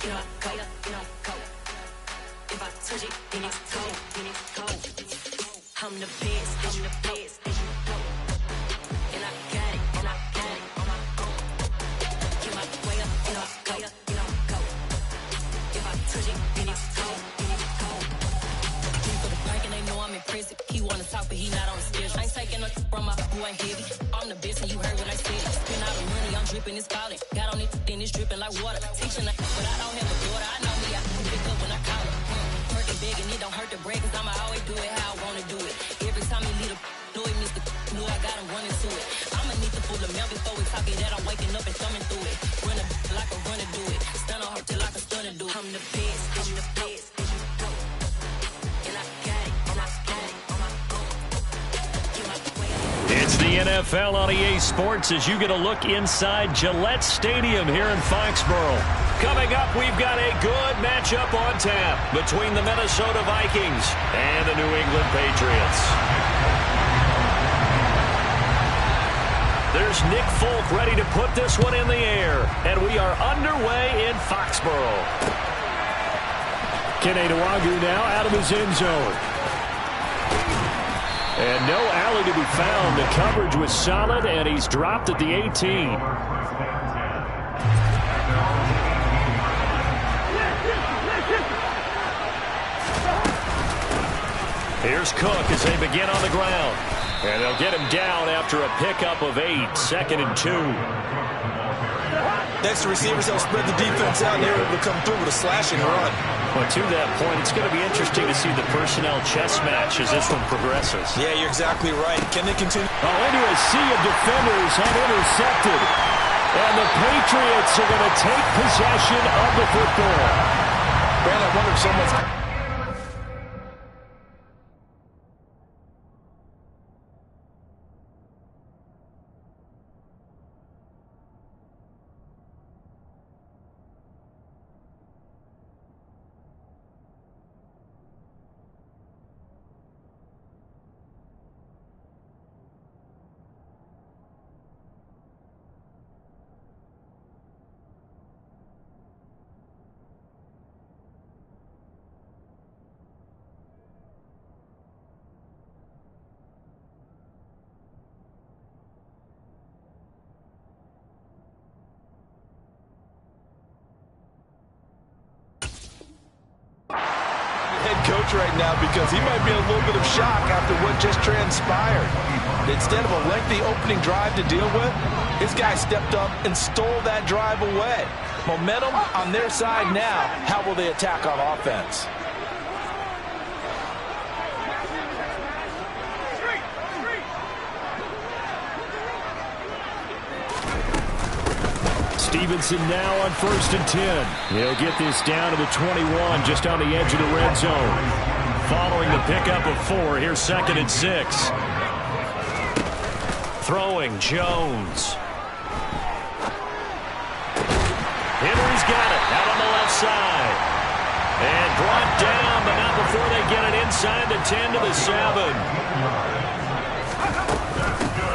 If I touch it, then it's cold, then it's cold. I'm the best, I'm the best, and you know. And I got it, and I got it on my own. Get my way up, and I go, and I go. If I touch it, then it's cold, then it's cold. Drink for the bank and they know I'm impressive. He wanna talk, but he not on the schedule. I ain't taking no from my boy heavy. I'm the best, and you heard what I said. Spend all the money, I'm dripping, it's falling. Got on it, then it's dripping like water. Teaching, but I don't have a daughter. I know me, I can pick up when I call her. Big and it don't hurt to break, cause I'ma always do it how I wanna do it. Every time he lead a know it, Mr. Know I got him running to it. I'ma need to pull the mail before we talk it that I'm waking up and thumbing through it. Run a like a runner do it. Stun on her till I can stun and do it. I'm the best, I'm the best, and you know. And I got it, and I got it on my own. It's the NFL on EA Sports as you get a look inside Gillette Stadium here in Foxborough. Coming up, we've got a good matchup on tap between the Minnesota Vikings and the New England Patriots. There's Nick Folk ready to put this one in the air, and we are underway in Foxborough. Kene Nwangwu now out of his end zone. And no alley to be found. The coverage was solid, and he's dropped at the 18. Here's Cook as they begin on the ground. And they'll get him down after a pickup of 8, 2nd and 2. Next to receivers, they'll spread the defense out, and they're able to come through with a slashing run. Well, to that point, it's going to be interesting to see the personnel chess match as this one progresses. Yeah, you're exactly right. Can they continue? Oh, into a sea of defenders and intercepted. And the Patriots are going to take possession of the football. Man, I wonder if someone's... coach right now because he might be in a little bit of shock after what just transpired. Instead of a lengthy opening drive to deal with, this guy stepped up and stole that drive away. Momentum on their side now. How will they attack on offense? Stevenson now on 1st and 10. He'll get this down to the 21, just on the edge of the red zone. Following the pickup of 4, here's 2nd and 6. Throwing Jones. Henry's got it out on the left side. And brought down, but not before they get it inside the 10 to the 7.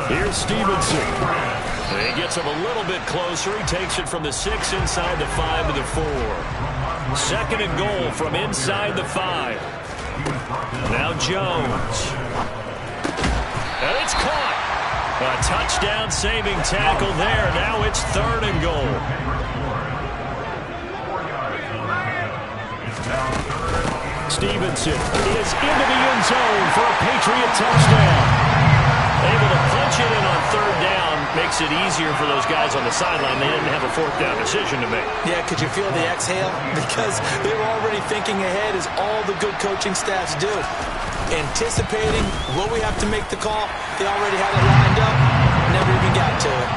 Here's Stevenson. He gets him a little bit closer. He takes it from the 6 inside the 5 to the 4. 2nd and goal from inside the 5. Now Jones. And it's caught. A touchdown saving tackle there. Now it's 3rd and goal. Stevenson is into the end zone for a Patriot touchdown. Able to punch it in on 3rd down. Makes it easier for those guys on the sideline. They didn't have a 4th down decision to make. Yeah, could you feel the exhale? Because they were already thinking ahead, as all the good coaching staffs do. Anticipating, will we have to make the call? They already had it lined up. Never even got to it.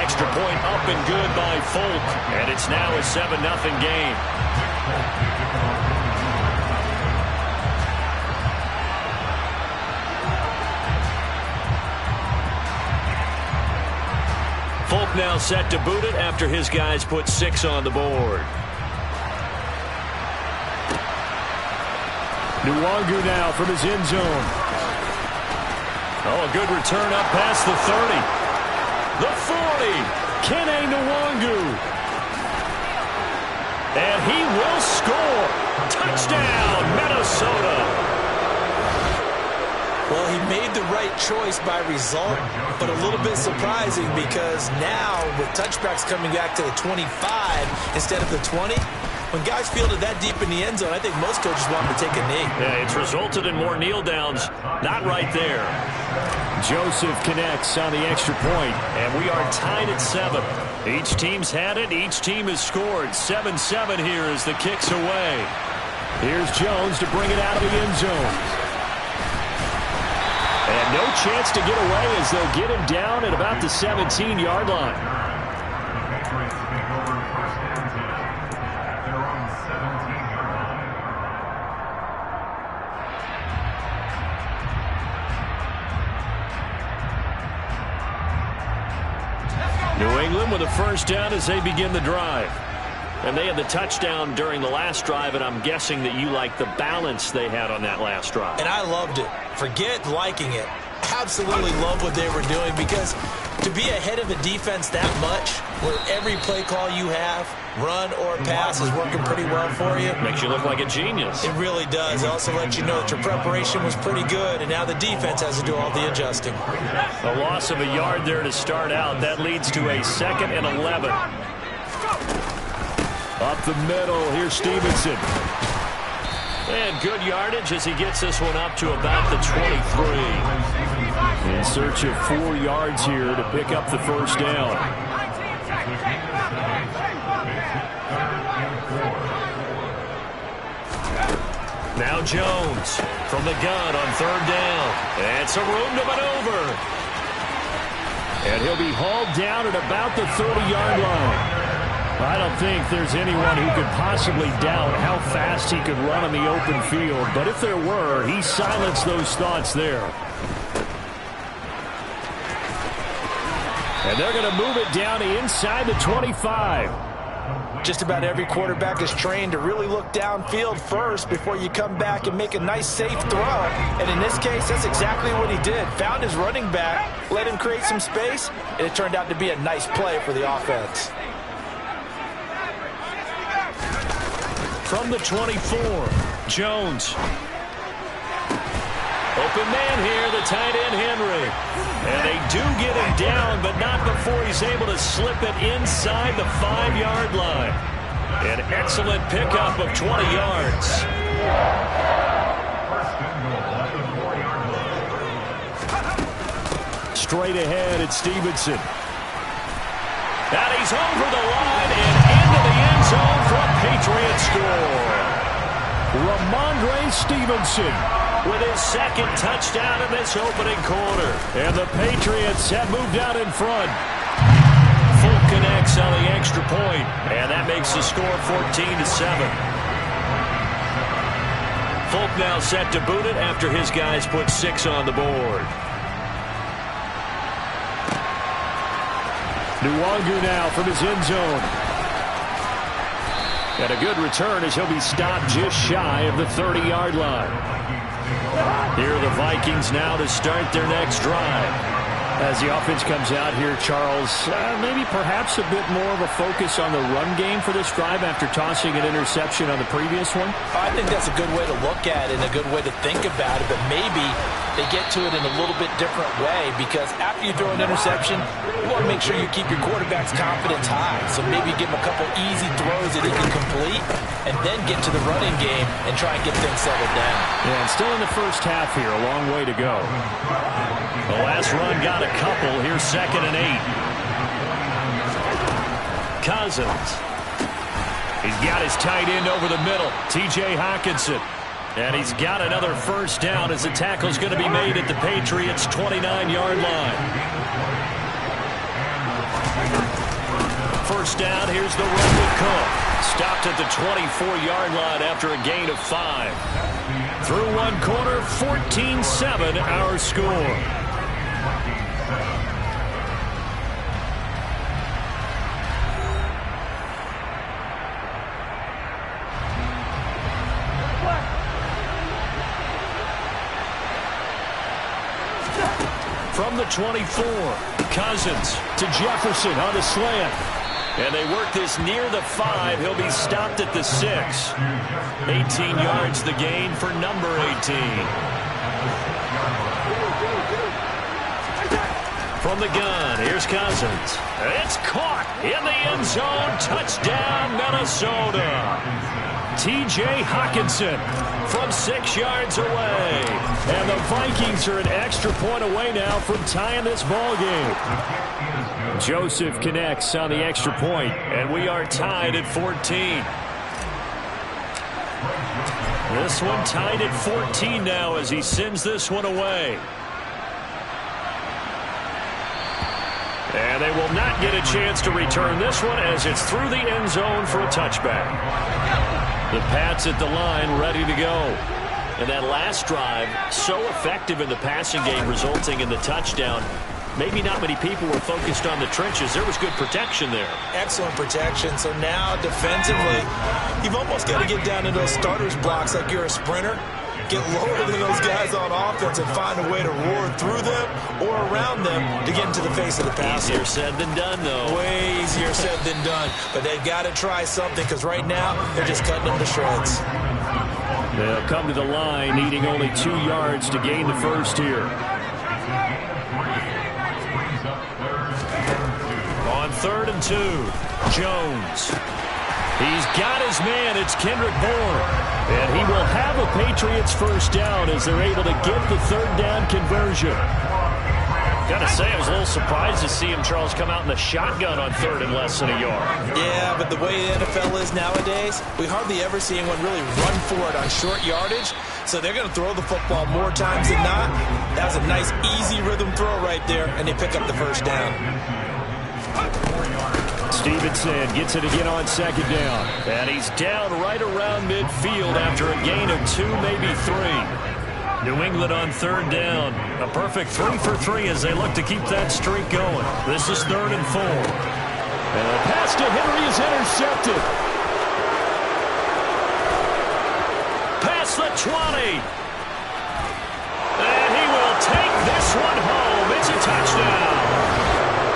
Extra point up and good by Folk. And it's now a 7-0 game. Folk now set to boot it after his guys put 6 on the board. Nwangwu now from his end zone. Oh, a good return up past the 30. The 40. Kene Nwangwu. And he will score. Touchdown, Minnesota. Well, he made the right choice by result, but a little bit surprising because now with touchbacks coming back to the 25 instead of the 20, when guys fielded that deep in the end zone, I think most coaches want them to take a knee. Yeah, it's resulted in more kneel downs. Not right there. Joseph connects on the extra point. And we are tied at 7. Each team's had it. Each team has scored. 7-7 here as the kick's away. Here's Jones to bring it out of the end zone. And no chance to get away as they'll get him down at about the 17-yard line. New England with a first down as they begin the drive. And they had the touchdown during the last drive, and I'm guessing that you like the balance they had on that last drive. And I loved it. Forget liking it. Absolutely love what they were doing because to be ahead of a defense that much, where every play call you have, run or pass, is working pretty well for you. Makes you look like a genius. It really does. It also lets you know that your preparation was pretty good, and now the defense has to do all the adjusting. A loss of a yard there to start out. That leads to a 2nd and 11. Up the middle, here's Stevenson. And good yardage as he gets this one up to about the 23. In search of 4 yards here to pick up the first down. Now Jones from the gun on 3rd down. And some room to maneuver. And he'll be hauled down at about the 30-yard line. I don't think there's anyone who could possibly doubt how fast he could run on the open field. But if there were, he silenced those thoughts there. And they're going to move it down to inside the 25. Just about every quarterback is trained to really look downfield first before you come back and make a nice, safe throw. And in this case, that's exactly what he did. Found his running back, let him create some space, and it turned out to be a nice play for the offense. From the 24, Jones. Open man here, the tight end, Henry. And they do get him down, but not before he's able to slip it inside the 5-yard line. An excellent pickup of 20 yards. Straight ahead, it's Stevenson. And he's over the line and into the end zone for a Patriot score. Ramondre Stevenson with his 2nd touchdown in this opening quarter. And the Patriots have moved out in front. Folk connects on the extra point, and that makes the score 14-7. Folk now set to boot it after his guys put 6 on the board. Nwangu now from his end zone. And a good return as he'll be stopped just shy of the 30-yard line. Here are the Vikings now to start their next drive. As the offense comes out here, Charles, maybe perhaps a bit more of a focus on the run game for this drive after tossing an interception on the previous one? I think that's a good way to look at it and a good way to think about it, but maybe they get to it in a little bit different way because after you throw an interception, you want to make sure you keep your quarterback's confidence high. So maybe give him a couple easy throws that he can complete and then get to the running game and try and get things settled down. Yeah, and still in the first half here, a long way to go. The last run got a couple. Here's 2nd and 8. Cousins. He's got his tight end over the middle, T.J. Hockenson. And he's got another first down as the tackle's going to be made at the Patriots' 29-yard line. First down, here's the run with Cook. Stopped at the 24-yard line after a gain of 5. Through one quarter, 14-7 our score. From the 24, Cousins to Jefferson on the slant. And they work this near the 5. He'll be stopped at the 6. 18 yards the gain for number 18. From the gun, here's Cousins. It's caught in the end zone. Touchdown, Minnesota. T.J. Hockenson from 6 yards away. And the Vikings are an extra point away now from tying this ball game. Joseph connects on the extra point, and we are tied at 14. This one tied at 14 now as he sends this one away. And they will not get a chance to return this one as it's through the end zone for a touchback. The Pats at the line ready to go. And that last drive, so effective in the passing game, resulting in the touchdown. Maybe not many people were focused on the trenches. There was good protection there. Excellent protection. So now defensively, you've almost got to get down into those starters blocks like you're a sprinter. Get lower than those guys on offense and find a way to roar through them or around them to get into the face of the passer. Easier said than done, though. Way easier said than done. But they've got to try something because right now they're just cutting them to shreds. They'll come to the line needing only 2 yards to gain the first here. On 3rd and 2, Jones. He's got his man. It's Kendrick Bourne. And he will have a Patriots first down as they're able to get the 3rd down conversion. Got to say, I was a little surprised to see him, Charles, come out in the shotgun on 3rd and less than a yard. Yeah, but the way the NFL is nowadays, we hardly ever see anyone really run for it on short yardage. So they're going to throw the football more times than not. That was a nice, easy rhythm throw right there, and they pick up the first down. Stevenson gets it again on 2nd down. And he's down right around midfield after a gain of 2, maybe 3. New England on 3rd down. A perfect 3 for 3 as they look to keep that streak going. This is 3rd and 4. And the pass to Henry is intercepted. Past the 20. And he will take this one home. It's a touchdown.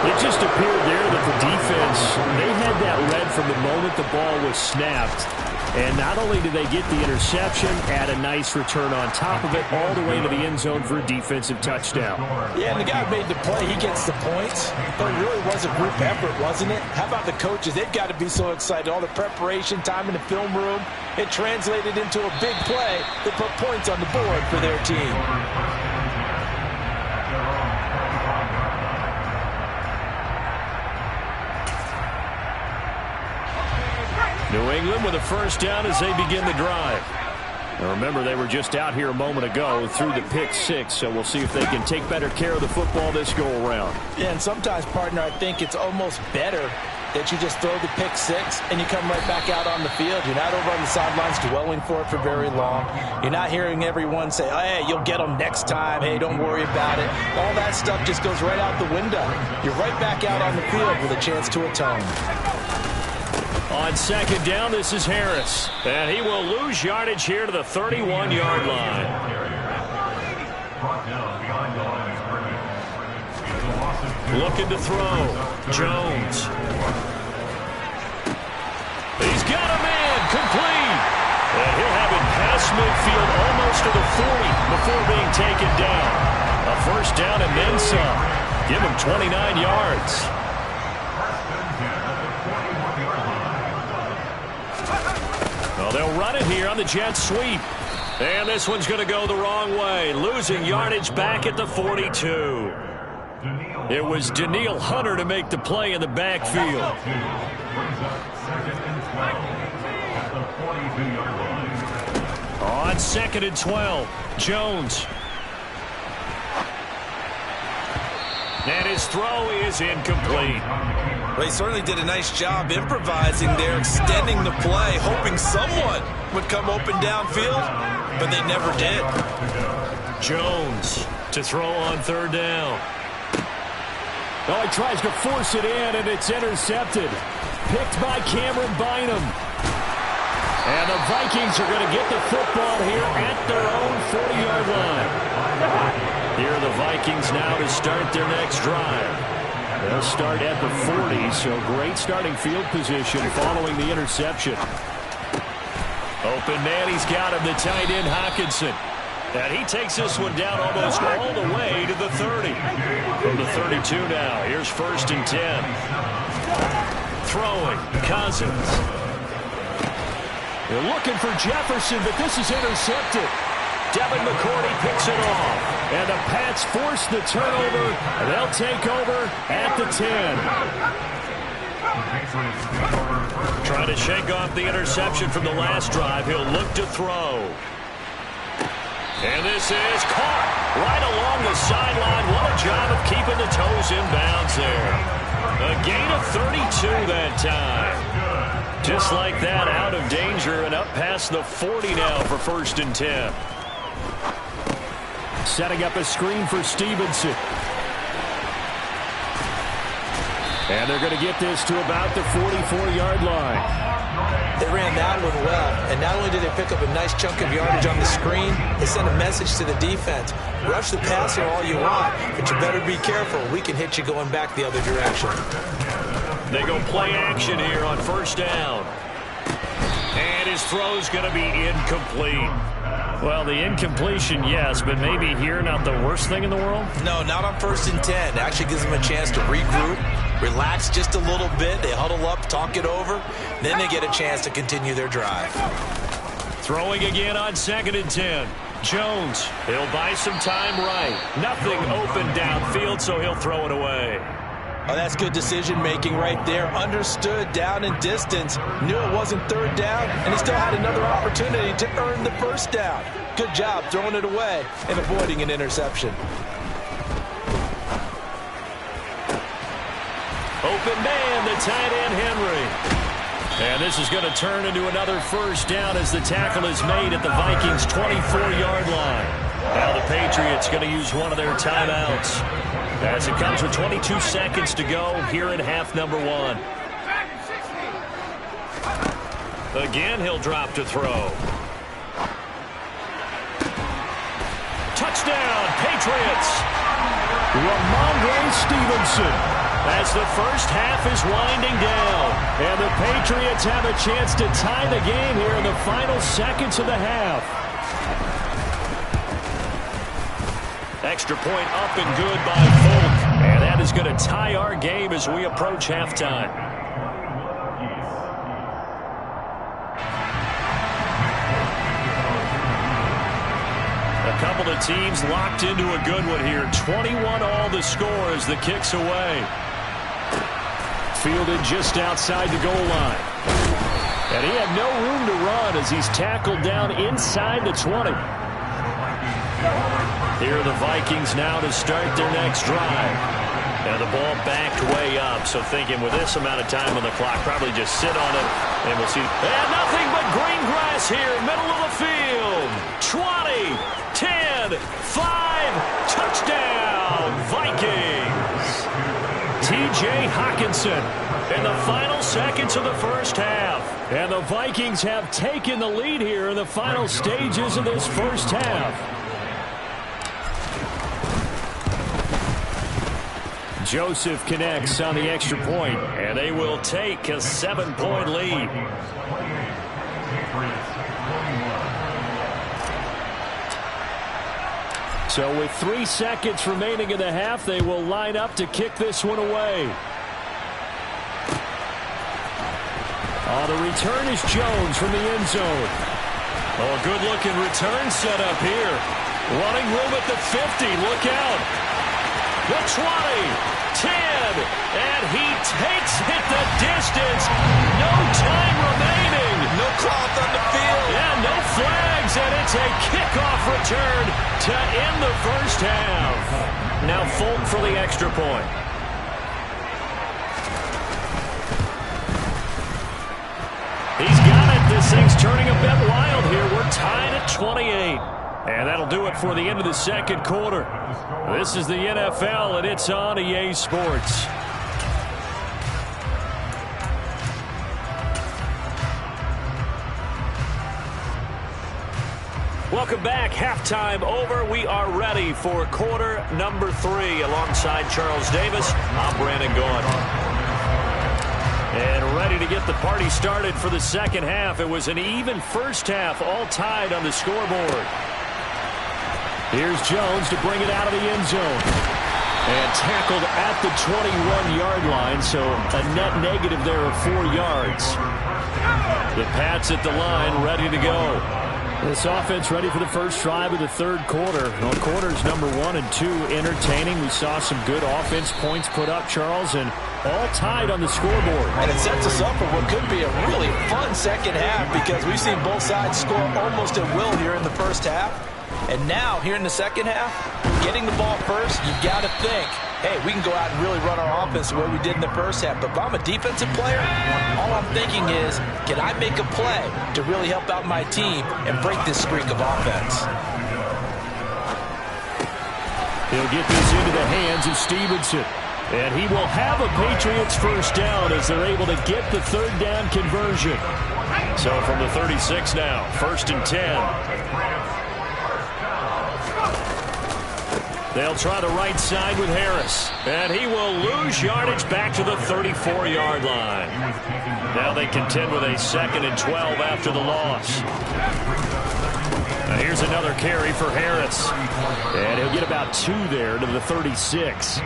It just appeared there that the defense, they had that read from the moment the ball was snapped. And not only did they get the interception, add a nice return on top of it, all the way to the end zone for a defensive touchdown. Yeah, and the guy made the play. He gets the points. But it really was a group effort, wasn't it? How about the coaches? They've got to be so excited. All the preparation time in the film room, it translated into a big play that put points on the board for their team. New England with a first down as they begin the drive. Now remember, they were just out here a moment ago through the pick 6, so we'll see if they can take better care of the football this go-around. Yeah, and sometimes, partner, I think it's almost better that you just throw the pick 6 and you come right back out on the field. You're not over on the sidelines dwelling for it for very long. You're not hearing everyone say, oh, hey, you'll get them next time. Hey, don't worry about it. All that stuff just goes right out the window. You're right back out on the field with a chance to atone. On 2nd down, this is Harris. And he will lose yardage here to the 31-yard line. Looking to throw. Jones. He's got a man. Complete. And he'll have it past midfield almost to the 40 before being taken down. A first down and then some. Give him 29 yards. They'll run it here on the jet sweep. And this one's going to go the wrong way. Losing yardage back at the 42. It was Danielle Hunter to make the play in the backfield. On 2nd and 12, Jones. And his throw is incomplete. Well, he certainly did a nice job improvising there, extending the play, hoping someone would come open downfield, but they never did. Jones to throw on 3rd down. Oh, he tries to force it in, and it's intercepted. Picked by Cameron Bynum. And the Vikings are going to get the football here at their own 40-yard line. Here are the Vikings now to start their next drive. They'll start at the 40, so great starting field position following the interception. Open man, he's got him, the tight end Hockenson. And he takes this one down almost all the way to the 30. From the 32 now, here's 1st and 10. Throwing, Cousins. They're looking for Jefferson, but this is intercepted. Devin McCourty picks it off. And the Pats force the turnover. They'll take over at the 10. Trying to shake off the interception from the last drive. He'll look to throw. And this is caught right along the sideline. What a job of keeping the toes in bounds there. A gain of 32 that time. Just like that, out of danger and up past the 40 now for 1st and 10. Setting up a screen for Stevenson. And they're going to get this to about the 44-yard line. They ran that one well, and not only did they pick up a nice chunk of yardage on the screen, they sent a message to the defense. Rush the passer all you want, but you better be careful. We can hit you going back the other direction. They go play action here on 1st down. And his throw's going to be incomplete. Well, the incompletion, yes, but maybe here not the worst thing in the world? No, not on 1st and 10. It actually gives them a chance to regroup, relax just a little bit. They huddle up, talk it over. Then they get a chance to continue their drive. Throwing again on 2nd and 10. Jones, he'll buy some time right. Nothing open downfield, so he'll throw it away. Oh, that's good decision-making right there. Understood down and distance. Knew it wasn't 3rd down, and he still had another opportunity to earn the 1st down. Good job throwing it away and avoiding an interception. Open man, the tight end Henry. And this is going to turn into another 1st down as the tackle is made at the Vikings' 24-yard line. Now the Patriots going to use one of their timeouts as it comes with 22 seconds to go here in half number 1. Again, he'll drop to throw. Touchdown, Patriots. Ramondre Stevenson. As the first half is winding down. And the Patriots have a chance to tie the game here in the final seconds of the half. Extra point up and good by Folk. And that is going to tie our game as we approach halftime. A couple of teams locked into a good one here. 21 all the score as the kick's away. Fielded just outside the goal line. And he had no room to run as he's tackled down inside the 20. Here are the Vikings now to start their next drive. And the ball backed way up, so thinking with this amount of time on the clock, probably just sit on it, and we'll see. And nothing but green grass here, middle of the field. 20, 10, 5, touchdown, Vikings. T.J. Hockenson in the final seconds of the first half. And the Vikings have taken the lead here in the final stages of this first half. Joseph connects on the extra point, and they will take a 7-point lead. So with 3 seconds remaining in the half, they will line up to kick this one away. The return is Jones from the end zone. Oh, a good-looking return set up here. Running room at the 50. Look out. The 20, 10, and he takes it the distance. No time remaining. No cloth on the field. Yeah, no flags, and it's a kickoff return to end the first half. Now Folk for the extra point. He's got it. This thing's turning a bit wild here. We're tied at 28. And that'll do it for the end of the second quarter. This is the NFL, and it's on EA Sports. Welcome back. Halftime over. We are ready for quarter number 3. Alongside Charles Davis, I'm Brandon Gaudin. And ready to get the party started for the second half. It was an even first half, all tied on the scoreboard. Here's Jones to bring it out of the end zone. And tackled at the 21-yard line, so a net negative there of 4 yards. The Pats at the line, ready to go. This offense ready for the first drive of the third quarter. Well, quarters number 1 and 2 entertaining. We saw some good offense points put up, Charles, and all tied on the scoreboard. And it sets us up for what could be a really fun second half because we've seen both sides score almost at will here in the first half. And now, here in the second half, getting the ball first, you've got to think, hey, we can go out and really run our offense the way we did in the first half. But if I'm a defensive player, all I'm thinking is, can I make a play to really help out my team and break this streak of offense? He'll get this into the hands of Stevenson. And he will have a Patriots first down as they're able to get the third down conversion. So from the 36 now, 1st and 10. They'll try the right side with Harris. And he will lose yardage back to the 34-yard line. Now they contend with a 2nd and 12 after the loss. Now here's another carry for Harris. And he'll get about 2 there to the 36.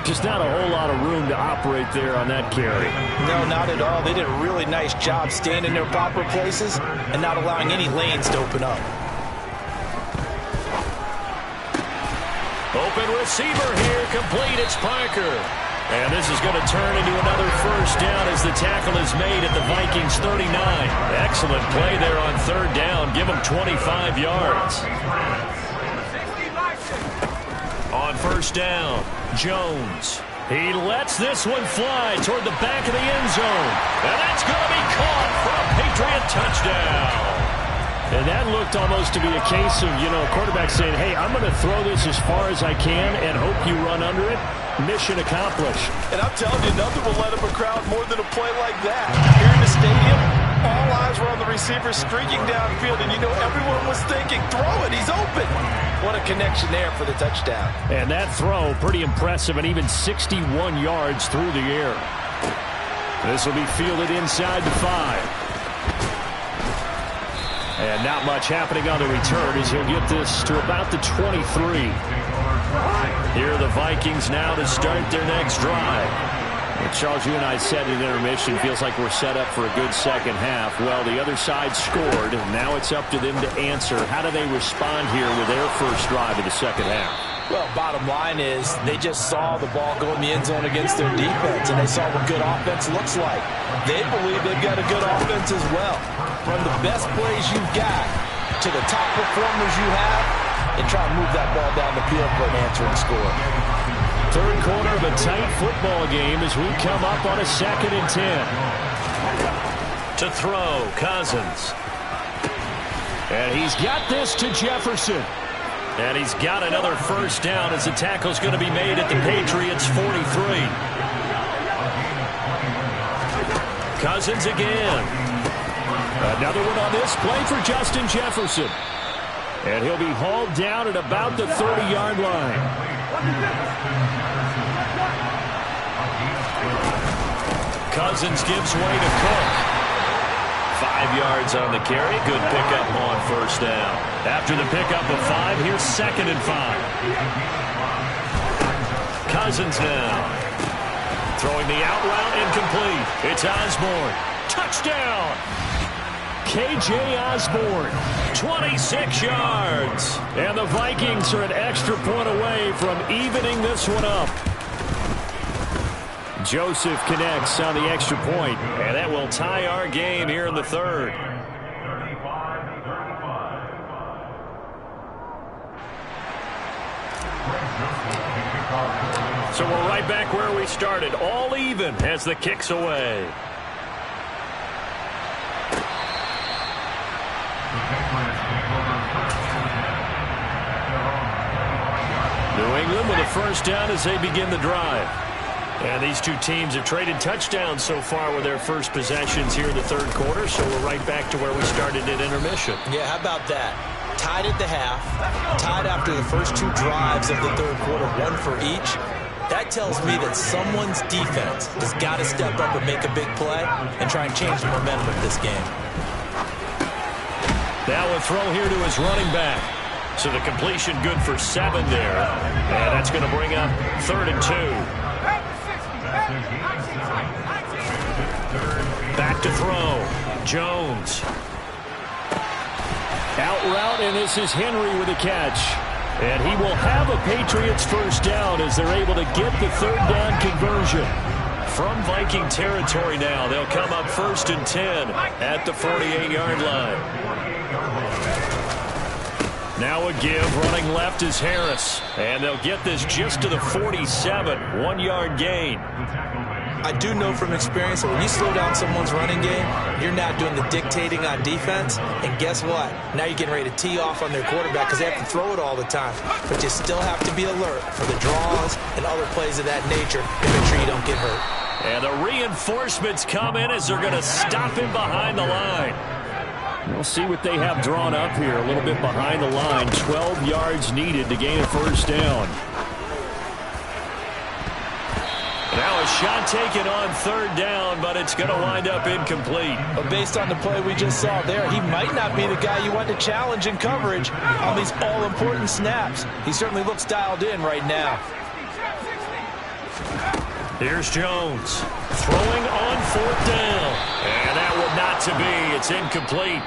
Just not a whole lot of room to operate there on that carry. No, not at all. They did a really nice job staying in their proper places and not allowing any lanes to open up. Open receiver here, complete, it's Parker. And this is going to turn into another first down as the tackle is made at the Vikings 39. Excellent play there on third down, give them 25 yards. On first down, Jones. He lets this one fly toward the back of the end zone. And that's going to be caught for a Patriot touchdown. And that looked almost to be a case of, a quarterback saying, hey, I'm going to throw this as far as I can and hope you run under it. Mission accomplished. And I'm telling you, nothing will let up a crowd more than a play like that. Here in the stadium, all eyes were on the receiver streaking downfield, and everyone was thinking, throw it, he's open. What a connection there for the touchdown. And that throw, pretty impressive, and even 61 yards through the air. This will be fielded inside the 5. And not much happening on the return as he'll get this to about the 23. Here are the Vikings now to start their next drive. And Charles, you and I said in intermission, feels like we're set up for a good second half. Well, the other side scored, and now it's up to them to answer. How do they respond here with their first drive of the second half? Well, bottom line is they just saw the ball go in the end zone against their defense, and they saw what good offense looks like. They believe they've got a good offense as well. From the best plays you've got to the top performers you have, and try and move that ball down the field for an answering score. Third quarter of a tight football game as we come up on a 2nd and 10. To throw, Cousins. And he's got this to Jefferson. And he's got another first down as the tackle's going to be made at the Patriots 43. Cousins again. Another one on this play for Justin Jefferson. And he'll be hauled down at about the 30-yard line. Cousins gives way to Cook. 5 yards on the carry. Good pickup on first down. After the pickup of 5, here's 2nd and 5. Cousins now. Throwing the out route incomplete. It's Osborne. Touchdown! K.J. Osborne, 26 yards. And the Vikings are an extra point away from evening this one up. Joseph connects on the extra point, and that will tie our game here in the third. So we're right back where we started, all even as the kick's away. New England with a first down as they begin the drive. And these two teams have traded touchdowns so far with their first possessions here in the third quarter, so we're right back to where we started at intermission. Yeah, how about that? tied at the half, tied after the first 2 drives of the third quarter, 1 for each. That tells me that someone's defense has got to step up and make a big play and try and change the momentum of this game. Now a throw here to his running back. So the completion good for 7 there. And that's going to bring up 3rd and 2. Back to throw. Jones. Out route, and this is Henry with a catch. And he will have a Patriots first down as they're able to get the 3rd down conversion. From Viking territory now, they'll come up 1st and 10 at the 48-yard line. Now a give, running left is Harris. And they'll get this just to the 47, 1-yard gain. I do know from experience that when you slow down someone's running game, you're not doing the dictating on defense. And guess what? Now you're getting ready to tee off on their quarterback because they have to throw it all the time. But you still have to be alert for the draws and other plays of that nature to make sure you don't get hurt. And the reinforcements come in as they're going to stop him behind the line. We'll see what they have drawn up here. A little bit behind the line. 12 yards needed to gain a first down. Now a shot taken on 3rd down, but it's going to wind up incomplete. But based on the play we just saw there, he might not be the guy you want to challenge in coverage on these all-important snaps. He certainly looks dialed in right now. Here's Jones throwing on 4th down. And that would not to be. It's incomplete.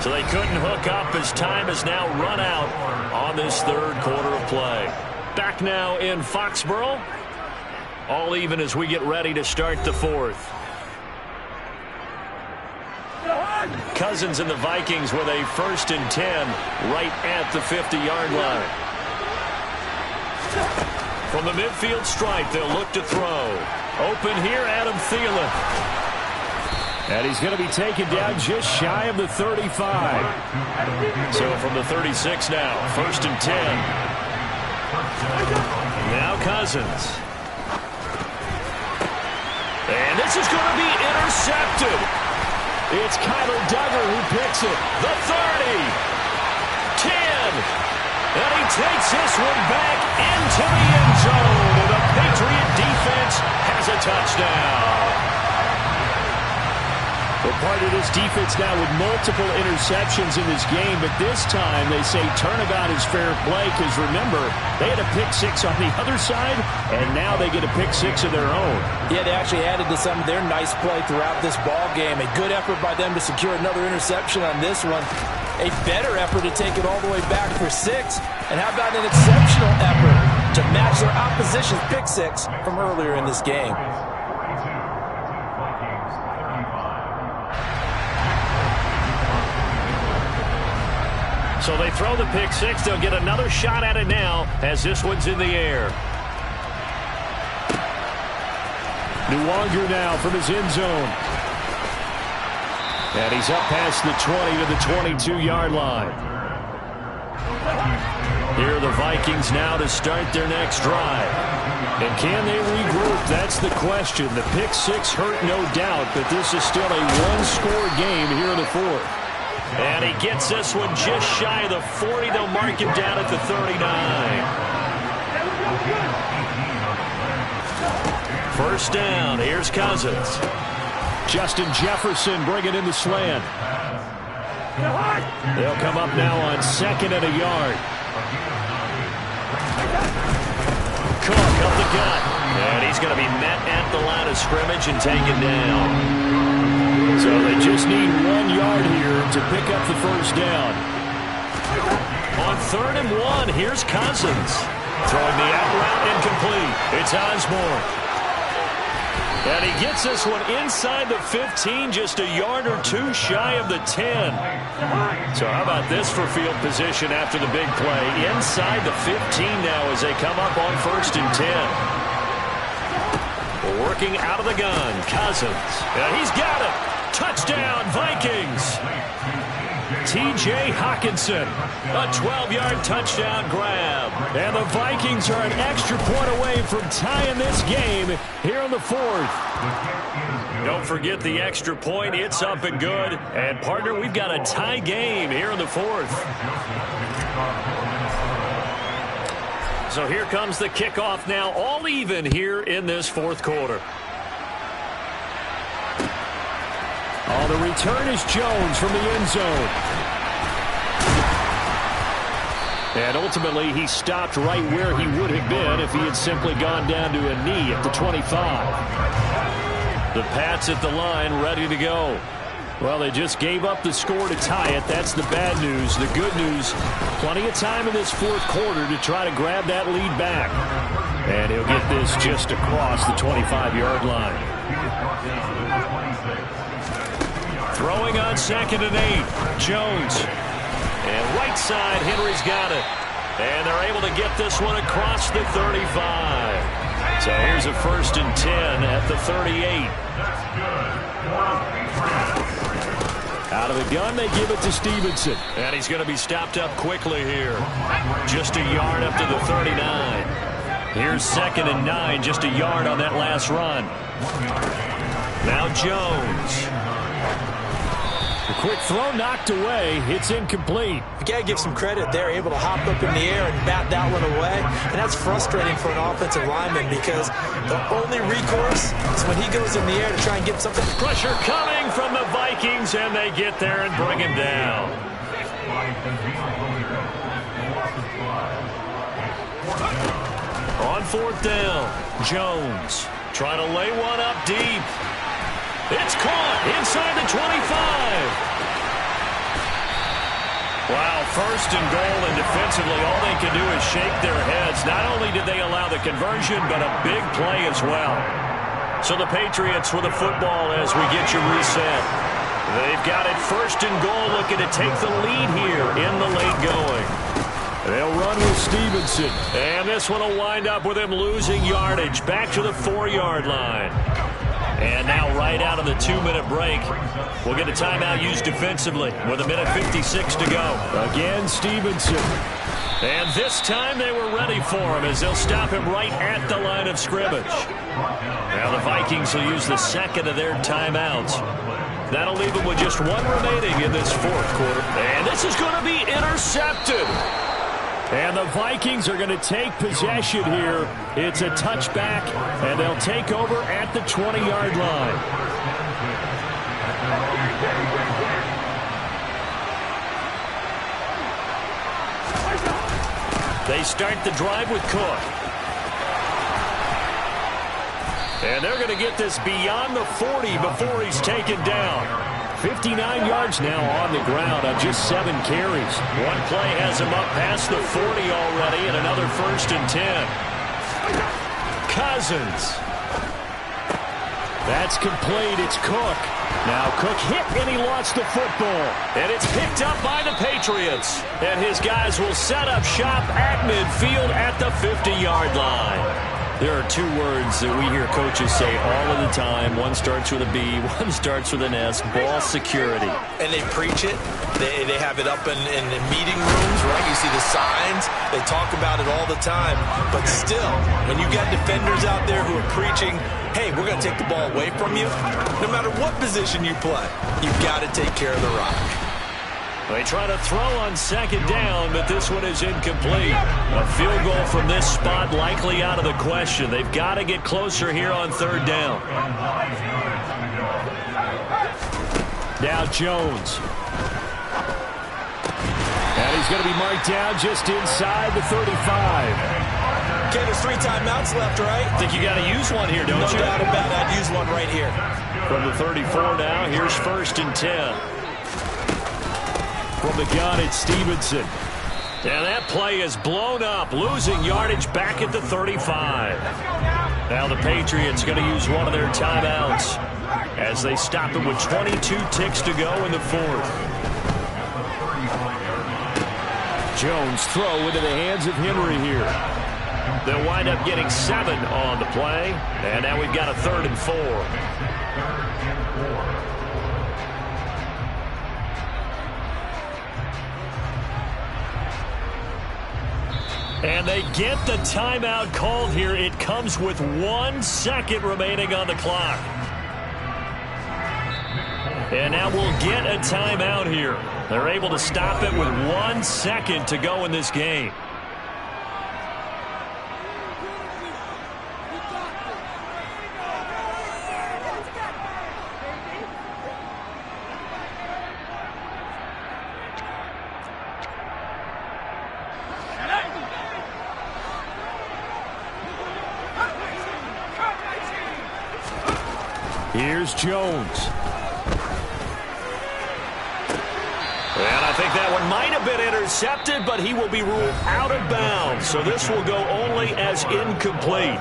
So they couldn't hook up as time has now run out on this 3rd quarter of play. Back now in Foxborough. All even as we get ready to start the 4th. Cousins and the Vikings with a 1st and 10 right at the 50-yard line. From the midfield stripe, they'll look to throw. Open here, Adam Thielen. And he's going to be taken down just shy of the 35. So from the 36 now, 1st and 10. Now Cousins. And this is going to be intercepted. It's Kyler Duggar who picks it. The 30. 10. And he takes this one back into the end zone. And the Patriot defense has a touchdown. Well, part of this defense now with multiple interceptions in this game, but this time they say turnabout is fair play because, remember, they had a pick-6 on the other side, and now they get a pick-6 of their own. Yeah, they actually added to some of their nice play throughout this ball game. A good effort by them to secure another interception on this one. A better effort to take it all the way back for 6. And how about an exceptional effort to match their opposition's pick-6 from earlier in this game. So they throw the pick-6. They'll get another shot at it now as this one's in the air. Nwonger now from his end zone. And he's up past the 20 to the 22-yard line. Here are the Vikings now to start their next drive. And can they regroup? That's the question. The pick-6 hurt, no doubt, but this is still a one-score game here in the 4th. And he gets this one just shy of the 40. They'll mark him down at the 39. First down. Here's Cousins. Justin Jefferson bringing in the slant. They'll come up now on 2nd and a yard. Cook up the gut. And he's going to be met at the line of scrimmage and taken down. So they just need 1 yard here to pick up the first down. On 3rd and 1, here's Cousins. Throwing the out route incomplete. It's Osborne. And he gets this one inside the 15, just a yard or 2 shy of the 10. So how about this for field position after the big play? Inside the 15 now as they come up on 1st and 10. Working out of the gun, Cousins. And he's got it. Touchdown, Vikings. T.J. Hockenson. A 12-yard touchdown grab. And the Vikings are an extra point away from tying this game here in the fourth. Don't forget the extra point. It's up and good. And, partner, we've got a tie game here in the fourth. So here comes the kickoff now, all even here in this fourth quarter. Oh, the return is Jones from the end zone. And ultimately, he stopped right where he would have been if he had simply gone down to a knee at the 25. The Pats at the line, ready to go. Well, they just gave up the score to tie it. That's the bad news. The good news, plenty of time in this fourth quarter to try to grab that lead back. And he'll get this just across the 25-yard line. Throwing on 2nd and 8. Jones. And right side, Henry's got it. And they're able to get this one across the 35. So here's a 1st and 10 at the 38. Out of the gun, they give it to Stevenson. And he's going to be stopped up quickly here. Just a yard up to the 39. Here's 2nd and 9, just a yard on that last run. Now Jones. The quick throw knocked away. It's incomplete. You got to give some credit. They're able to hop up in the air and bat that one away. And that's frustrating for an offensive lineman because the only recourse is when he goes in the air to try and get something. Pressure coming from the Vikings, and they get there and bring him down. On 4th down, Jones trying to lay one up deep. It's caught inside the 25. Wow, 1st and goal, and defensively all they can do is shake their heads. Not only did they allow the conversion, but a big play as well. So the Patriots with the football as we get you reset. They've got it 1st and goal, looking to take the lead here in the late going. They'll run with Stevenson. And this one will wind up with him losing yardage back to the 4-yard line. And now right out of the 2-minute break, we'll get a timeout used defensively with 1:56 to go. Again, Stevenson. And this time they were ready for him as they'll stop him right at the line of scrimmage. Now the Vikings will use the 2nd of their timeouts. That'll leave them with just 1 remaining in this fourth quarter. And this is going to be intercepted. And the Vikings are going to take possession here. It's a touchback, and they'll take over at the 20-yard line. They start the drive with Cook. And they're going to get this beyond the 40 before he's taken down. 59 yards now on the ground on just 7 carries. One play has him up past the 40 already, and another 1st and 10. Cousins. That's complete. It's Cook. Now Cook hit, and he lost the football. And it's picked up by the Patriots. And his guys will set up shop at midfield at the 50-yard line. There are 2 words that we hear coaches say all of the time. One starts with a B, one starts with an S, ball security. And they preach it. They have it up in meeting rooms, right? You see the signs. They talk about it all the time. But still, when you got defenders out there who are preaching, hey, we're going to take the ball away from you, no matter what position you play, you've got to take care of the rock. They try to throw on 2nd down, but this one is incomplete. A field goal from this spot likely out of the question. They've got to get closer here on 3rd down. Now Jones. And he's going to be marked down just inside the 35. Okay, there's 3 timeouts left, right? I think you got to use one here, don't you? No doubt about it. I'd use one right here. From the 34 now, here's 1st and 10. From the gun, it's Stevenson. And that play is blown up, losing yardage back at the 35. Now the Patriots going to use one of their timeouts as they stop it with 22 ticks to go in the fourth. Jones throw into the hands of Henry here. They'll wind up getting 7 on the play. And now we've got a 3rd and 4. And they get the timeout called here. It comes with 1 second remaining on the clock. And now we'll get a timeout here. They're able to stop it with 1 second to go in this game. Here's Jones. And I think that one might have been intercepted, but he will be ruled out of bounds. So this will go only as incomplete.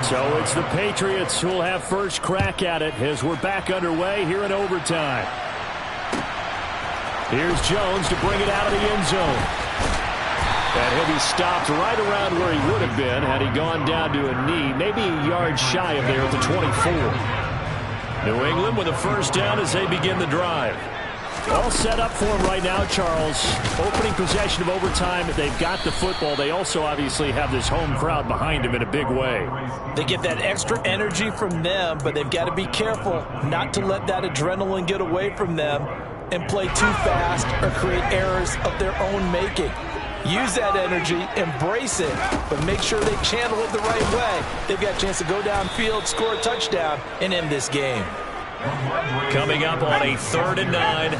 So it's the Patriots who'll have first crack at it as we're back underway here in overtime. Here's Jones to bring it out of the end zone. And he'll be stopped right around where he would have been had he gone down to a knee, maybe a yard shy of there at the 24. New England with a first down as they begin the drive. All set up for him right now, Charles. Opening possession of overtime. They've got the football. They also obviously have this home crowd behind them in a big way. They get that extra energy from them, but they've got to be careful not to let that adrenaline get away from them and play too fast or create errors of their own making. Use that energy, embrace it, but make sure they channel it the right way. They've got a chance to go downfield, score a touchdown, and end this game. Coming up on a 3rd and 9.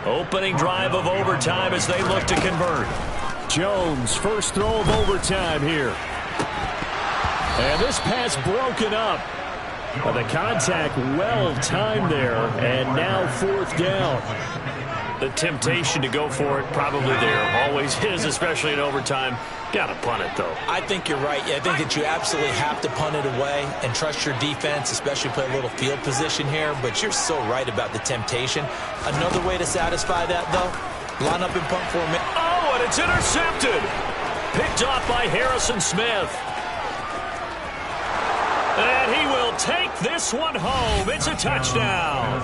Opening drive of overtime as they look to convert. Jones, first throw of overtime here. And this pass broken up. The contact well timed there, and now 4th down. The temptation to go for it probably there. Always is, especially in overtime. Got to punt it, though. I think you're right. I think that you absolutely have to punt it away and trust your defense, especially play a little field position here. But you're so right about the temptation. Another way to satisfy that, though, line up and punt formation. Oh, and it's intercepted. Picked off by Harrison Smith. And he will take this one home. It's a touchdown.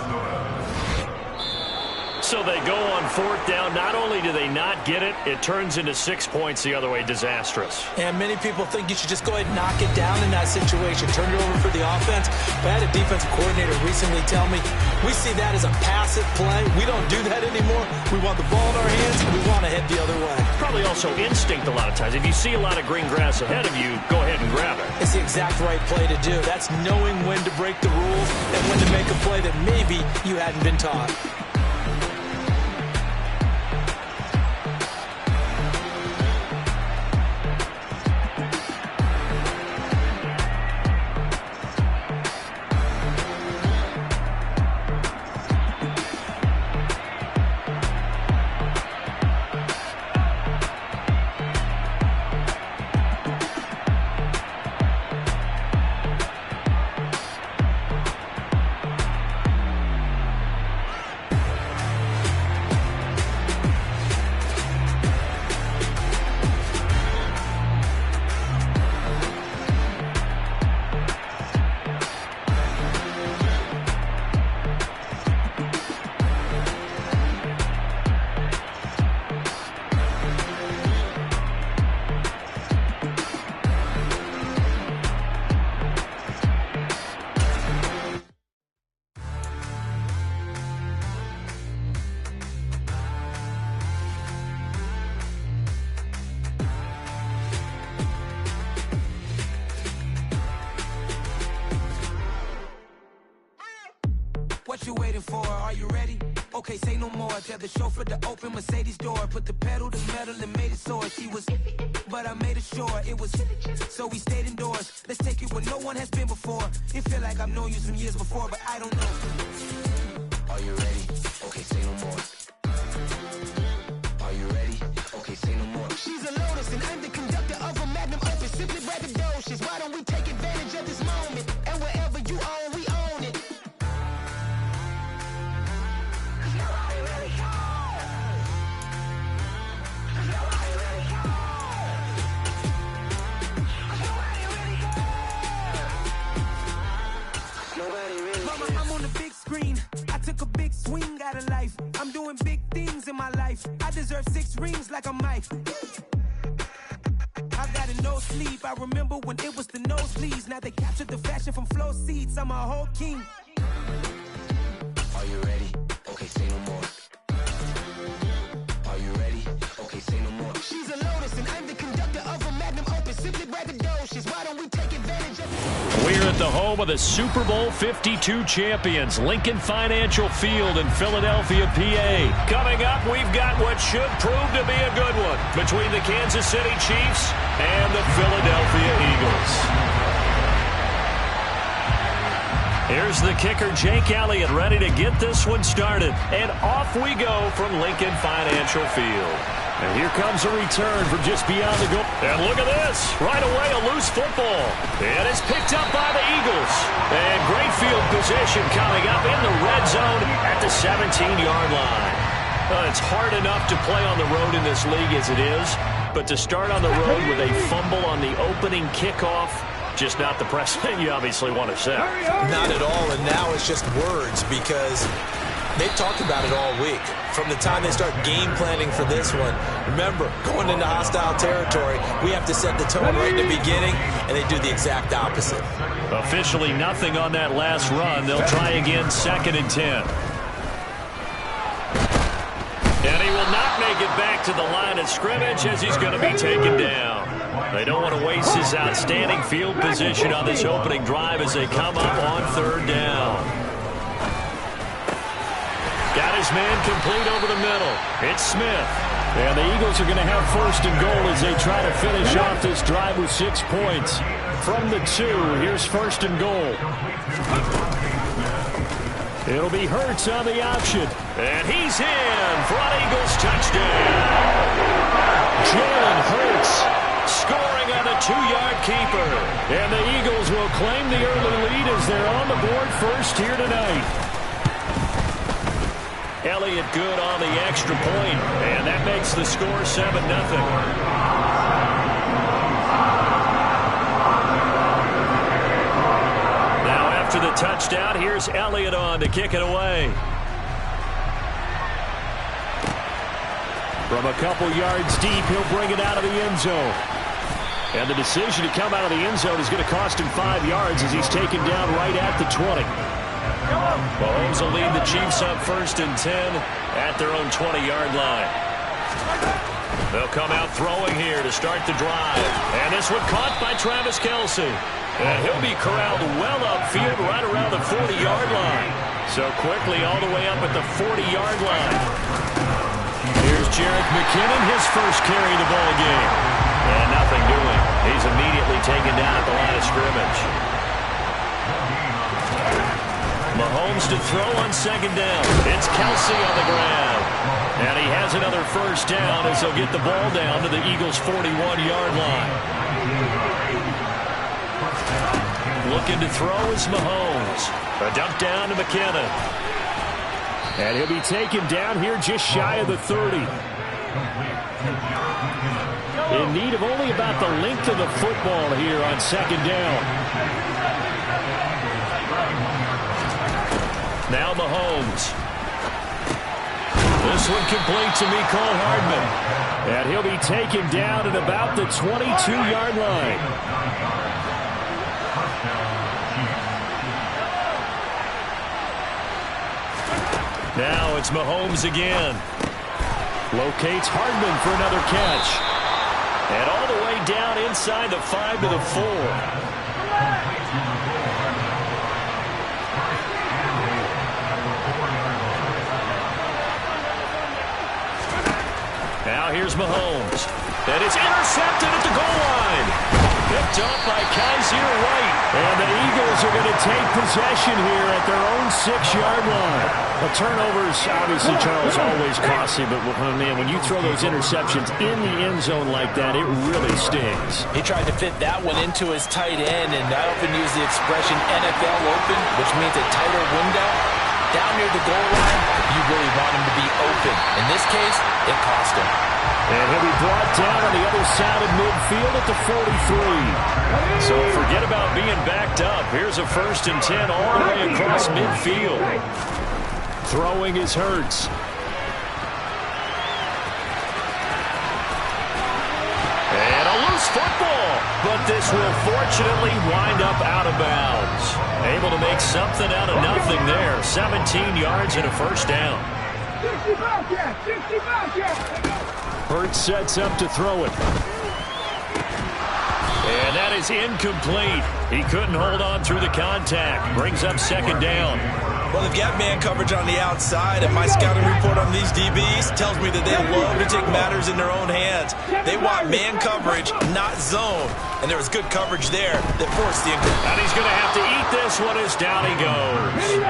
So they go on 4th down. Not only do they not get it, it turns into 6 points the other way. Disastrous. And many people think you should just go ahead and knock it down in that situation. Turn it over for the offense. But I had a defensive coordinator recently tell me, we see that as a passive play. We don't do that anymore. We want the ball in our hands, and we want to head the other way. Probably also instinct a lot of times. If you see a lot of green grass ahead of you, go ahead and grab it. It's the exact right play to do. That's knowing when to break the rules and when to make a play that maybe you hadn't been taught. What you waiting for? Are you ready? Okay, say no more. Tell the chauffeur to open Mercedes door. Put the pedal to metal and made it soar. She was, but I made it sure it was. So we stayed indoors. Let's take it where no one has been before. It feel like I've known you some years before, but I don't know. Are you ready? Okay, say no more. Are you ready? Okay, say no more. She's a Lotus and I'm the conductor of a magnum opus. Simply braggadocious. Why don't we take advantage of this moment? And wherever you rings like a Michael. I got a no sleep. I remember when it was the nosebleeds. Now they captured the fashion from flow seats. I'm a whole king. Are you ready? Okay, say no more. Are you ready? Okay, say no more. She's a lotus and I'm the conductor of a magnum opus. Simply braggadocious. Why don't we take advantage of it? We're at the home of the Super Bowl 52 champions, Lincoln Financial Field in Philadelphia, PA. Coming up, we've got what should prove to be a good one between the Kansas City Chiefs and the Philadelphia Eagles. Here's the kicker, Jake Elliott, ready to get this one started. And off we go from Lincoln Financial Field. And here comes a return from just beyond the goal. And look at this. Right away, a loose football. And it's picked up by the Eagles. And great field position coming up in the red zone at the 17-yard line. It's hard enough to play on the road in this league as it is. But to start on the road with a fumble on the opening kickoff, just not the precedent you obviously want to set. Not at all, and now it's just words because they've talked about it all week. From the time they start game planning for this one, remember, going into hostile territory, we have to set the tone right in the beginning, and they do the exact opposite. Officially nothing on that last run. They'll try again, 2nd and 10. And he will not make it back to the line of scrimmage as he's going to be taken down. They don't want to waste his outstanding field position on this opening drive as they come up on 3rd down. Got his man complete over the middle. It's Smith. And the Eagles are going to have 1st and goal as they try to finish off this drive with 6 points. From the 2, here's 1st and goal. It'll be Hurts on the option. And he's in for an Eagles touchdown. Jalen Hurts scoring on the 2-yard keeper. And the Eagles will claim the early lead as they're on the board first here tonight. Elliott good on the extra point, and that makes the score 7-0. Now after the touchdown, here's Elliott on to kick it away. From a couple yards deep, he'll bring it out of the end zone. And the decision to come out of the end zone is going to cost him 5 yards as he's taken down right at the 20. Mahomes will lead the Chiefs up 1st and 10 at their own 20-yard line. They'll come out throwing here to start the drive. And this one caught by Travis Kelce. And he'll be corralled well upfield right around the 40-yard line. So quickly all the way up at the 40-yard line. Here's Jerick McKinnon, his first carry of the ball game. And nothing doing. He's immediately taken down at the line of scrimmage. Mahomes to throw on 2nd down. It's Kelce on the ground. And he has another 1st down as he'll get the ball down to the Eagles' 41-yard line. Looking to throw is Mahomes. A dump down to McKinnon. And he'll be taken down here just shy of the 30. In need of only about the length of the football here on 2nd down. Now Mahomes. This one complete to Mecole Hardman. And he'll be taken down at about the 22-yard line. Now it's Mahomes again. Locates Hardman for another catch. And all the way down inside the 5 to the 4. Now here's Mahomes. And it's intercepted at the goal line. Picked up by Kaiser White. And the Eagles are going to take possession here at their own 6-yard line. The turnovers, obviously, Charles, always costly. But, man, when you throw those interceptions in the end zone like that, it really stings. He tried to fit that one into his tight end, and I often use the expression NFL open, which means a tighter window. Down near the goal line, you really want him to be open. In this case, it cost him. And he'll be brought down on the other side of midfield at the 43. So forget about being backed up. Here's a 1st and 10 all the way across midfield. Throwing is Hurts. loose football, but this will fortunately wind up out of bounds. Able to make something out of nothing there. 17 yards and a first down. 60 Hurts sets up to throw it. And that is incomplete. He couldn't hold on through the contact. Brings up second down. Well, they've got man coverage on the outside, and my scouting report on these DBs tells me that they love to take matters in their own hands. They want man coverage, not zone. And there was good coverage there that forced the incomplete. And he's going to have to eat this one as down he goes.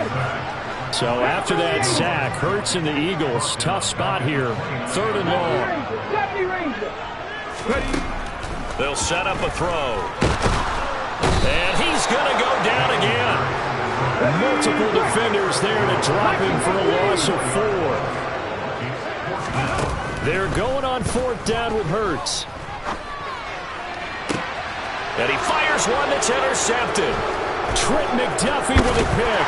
So after that sack, Hurts and the Eagles, tough spot here. 3rd and long. They'll set up a throw. And he's going to go down again. Multiple defenders there to drop him for a loss of 4. They're going on 4th down with Hurts. And he fires one that's intercepted. Trent McDuffie with a pick.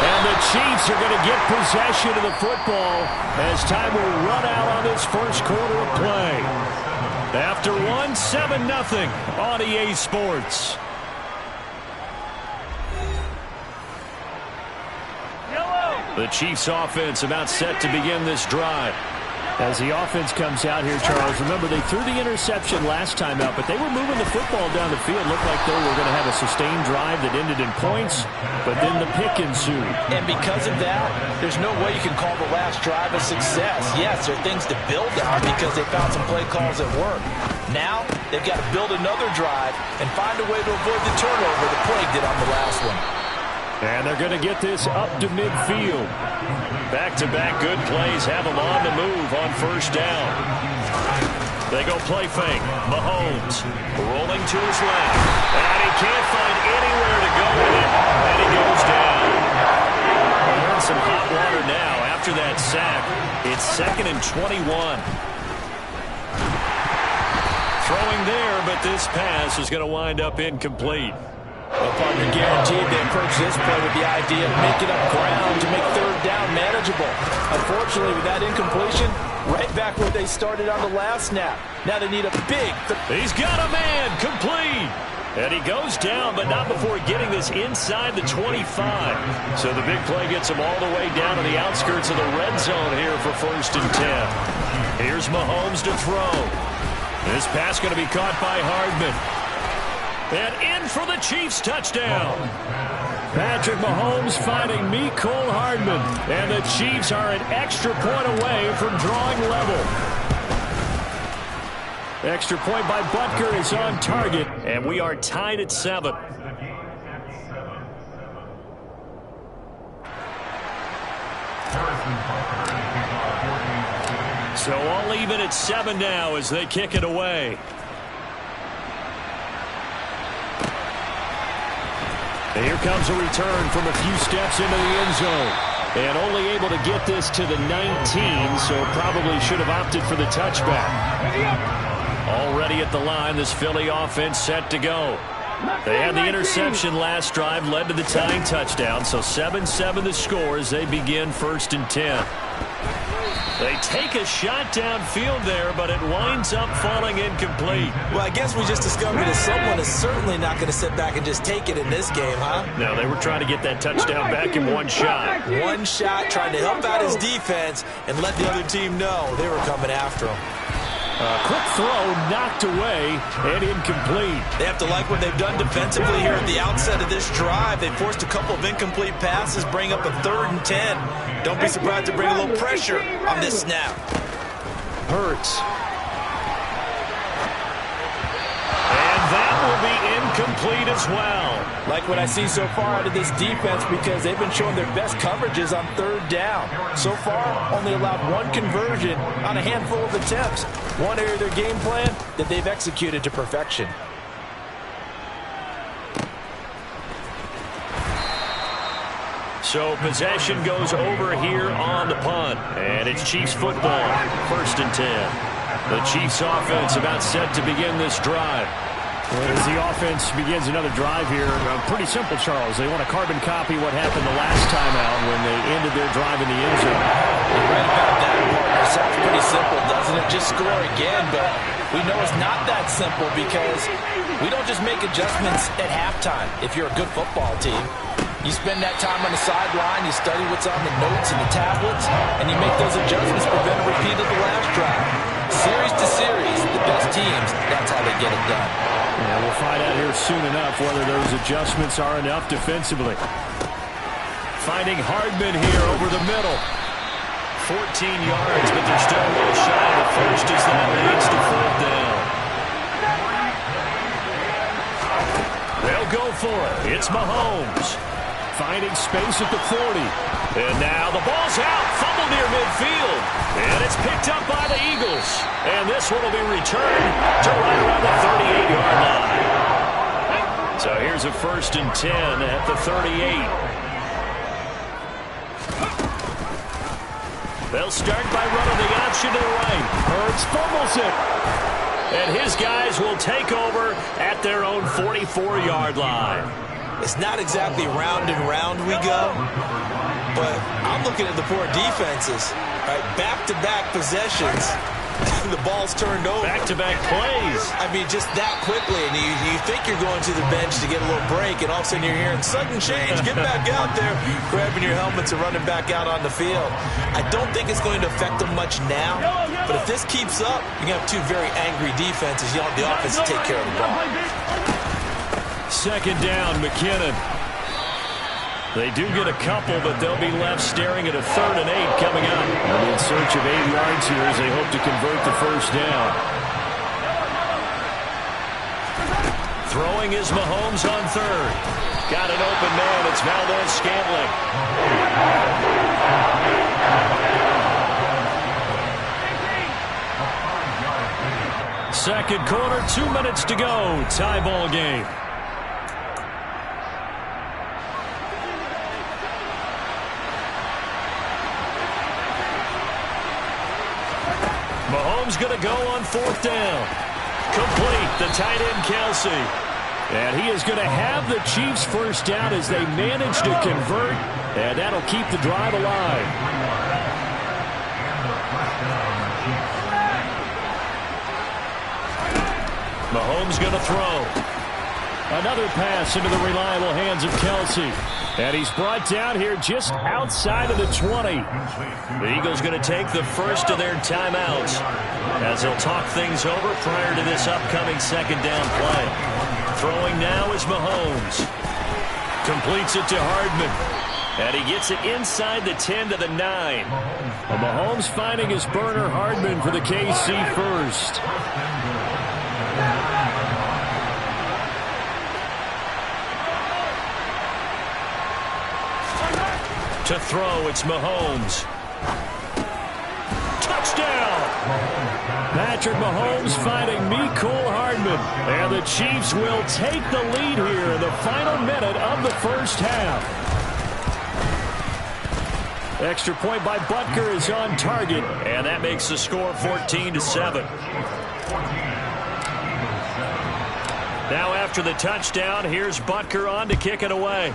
And the Chiefs are going to get possession of the football as time will run out on this first quarter of play. After 7-0 on EA Sports. The Chiefs offense about set to begin this drive. As the offense comes out here, Charles, remember they threw the interception last time out, but they were moving the football down the field. Looked like they were going to have a sustained drive that ended in points, but then the pick ensued. And because of that, there's no way you can call the last drive a success. Yes, there are things to build on because they found some play calls that work. Now, they've got to build another drive and find a way to avoid the turnover the play did on the last one. And they're going to get this up to midfield. Back-to-back good plays have them on the move on first down. They go play fake. Mahomes rolling to his left. And he can't find anywhere to go with it. And he goes down. We're in some hot water now after that sack. It's 2nd and 21. Throwing there, but this pass is going to wind up incomplete. Well, partner, guaranteed they approach this play with the idea of making up ground to make 3rd down manageable. Unfortunately, with that incompletion, right back where they started on the last snap. Now they need a big... He's got a man, complete. And he goes down, but not before getting this inside the 25. So the big play gets him all the way down to the outskirts of the red zone here for 1st and 10. Here's Mahomes to throw. This pass going to be caught by Hardman. And in for the Chiefs touchdown. Patrick Mahomes finding Mecole Hardman. And the Chiefs are an extra point away from drawing level. Extra point by Butker is on target. And we are tied at 7. So all even at 7 now as they kick it away. And here comes a return from a few steps into the end zone. And only able to get this to the 19, so probably should have opted for the touchback. Already at the line, this Philly offense set to go. They had the interception last drive, led to the tying touchdown, so 7-7 the score as they begin 1st and 10. They take a shot downfield there, but it winds up falling incomplete. Well, I guess we just discovered that someone is certainly not going to sit back and just take it in this game, huh? No, they were trying to get that touchdown back in one shot. One shot, trying to help out his defense and let the other team know they were coming after him. Quick throw knocked away and incomplete. They have to like what they've done defensively here at the outset of this drive. They forced a couple of incomplete passes, bring up a 3rd and 10. Don't be surprised to bring a little pressure on this snap. Hurts. And that will be incomplete as well. Like what I see so far out of this defense because they've been showing their best coverages on 3rd down. So far, only allowed 1 conversion on a handful of attempts. One area of their game plan that they've executed to perfection. So possession goes over here on the punt. And it's Chiefs football, 1st and 10. The Chiefs offense about set to begin this drive. As the offense begins another drive here, pretty simple, Charles. They want to carbon copy what happened the last time out when they ended their drive in the end zone. You're right about that, partner. Sounds pretty simple, doesn't it? Just score again, but we know it's not that simple because we don't just make adjustments at halftime if you're a good football team. You spend that time on the sideline, you study what's on the notes and the tablets, and you make those adjustments, prevent a repeat of the last drive. Series to series, the best teams, that's how they get it done. Yeah, we'll find out here soon enough whether those adjustments are enough defensively. Finding Hardman here over the middle. 14 yards, but they're still a little shy of the first as that leads to fourth down. They'll go for it. It's Mahomes. Finding space at the 40. And now the ball's out. Fumble near midfield. And it's picked up by the Eagles. And this one will be returned to right around the 38-yard line. So here's a 1st and 10 at the 38. They'll start by running the option to the right. Hurts fumbles it. And his guys will take over at their own 44-yard line. It's not exactly round and round we go, but I'm looking at the poor defenses. Right, back-to-back possessions, the ball's turned over. Back-to-back plays. I mean, just that quickly, and you think you're going to the bench to get a little break, and all of a sudden you're hearing sudden change, get back out there, grabbing your helmets and running back out on the field. I don't think it's going to affect them much now, but if this keeps up, you're going to have two very angry defenses. You want the offense to take care of the ball. 2nd down, McKinnon. They do get a couple, but they'll be left staring at a 3rd and 8 coming up. They'll be in search of 8 yards here as they hope to convert the 1st down. Throwing is Mahomes on 3rd. Got an open man. It's Valdes-Scantling. Second quarter, 2 minutes to go. Tie ball game. Mahomes going to go on 4th down. Complete, the tight end Kelce. And he is going to have the Chiefs 1st down as they manage to convert, and that'll keep the drive alive. Mahomes going to throw. Another pass into the reliable hands of Kelce. And he's brought down here just outside of the 20. The Eagles going to take the first of their timeouts as they'll talk things over prior to this upcoming 2nd down play. Throwing now is Mahomes. Completes it to Hardman. And he gets it inside the 10 to the 9. Well, Mahomes finding his burner Hardman for the KC first. To throw, it's Mahomes. Touchdown! Patrick Mahomes finding Mecole Hardman. And the Chiefs will take the lead here in the final minute of the 1st half. Extra point by Butker is on target, and that makes the score 14-7. Now after the touchdown, here's Butker on to kick it away.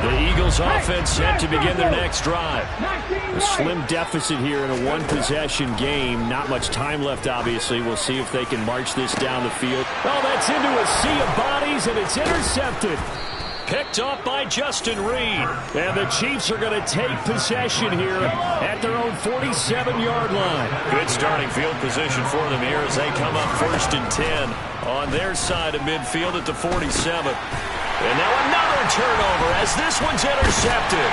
The Eagles offense set to begin their next drive. A slim deficit here in a one-possession game. Not much time left, obviously. We'll see if they can march this down the field. Oh, that's into a sea of bodies, and it's intercepted. Picked up by Justin Reed. And the Chiefs are going to take possession here at their own 47-yard line. Good starting field position for them here as they come up 1st and 10 on their side of midfield at the 47. And now another turnover as this one's intercepted.